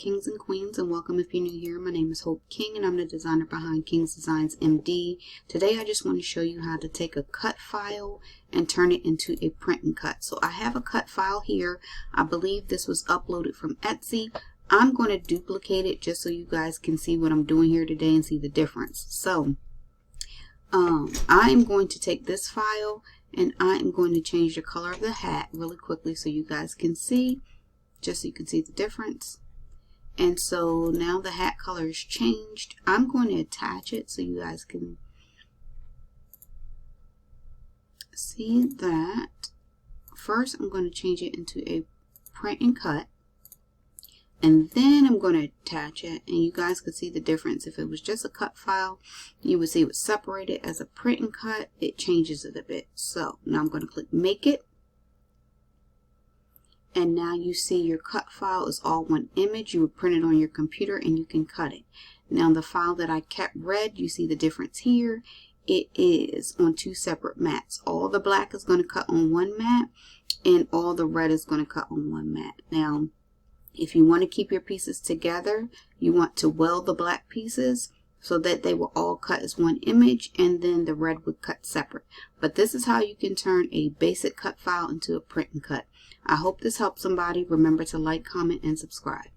Kings and Queens, and welcome if you're new here. My name is Hope King and I'm the designer behind King's Designs MD. Today I just want to show you how to take a cut file and turn it into a print and cut. So I have a cut file here. I believe this was uploaded from Etsy. I'm going to duplicate it just so you guys can see what I'm doing here today and see the difference. So I'm going to take this file and I'm going to change the color of the hat really quickly so you guys can see, just so you can see the difference. And so now the hat color is changed. I'm going to attach it so you guys can see that. First I'm going to change it into a print and cut, and then I'm going to attach it, and you guys could see the difference. If it was just a cut file, you would see it was separated. As a print and cut, it changes it a bit. So now I'm going to click Make It. And now you see your cut file is all one image. You would print it on your computer and you can cut it. Now the file that I kept red, you see the difference here. It is on two separate mats. All the black is going to cut on one mat and all the red is going to cut on one mat. Now, if you want to keep your pieces together, you want to weld the black pieces so that they will all cut as one image, and then the red would cut separate. But this is how you can turn a basic cut file into a print and cut. I hope this helps somebody. Remember to like, comment, and subscribe.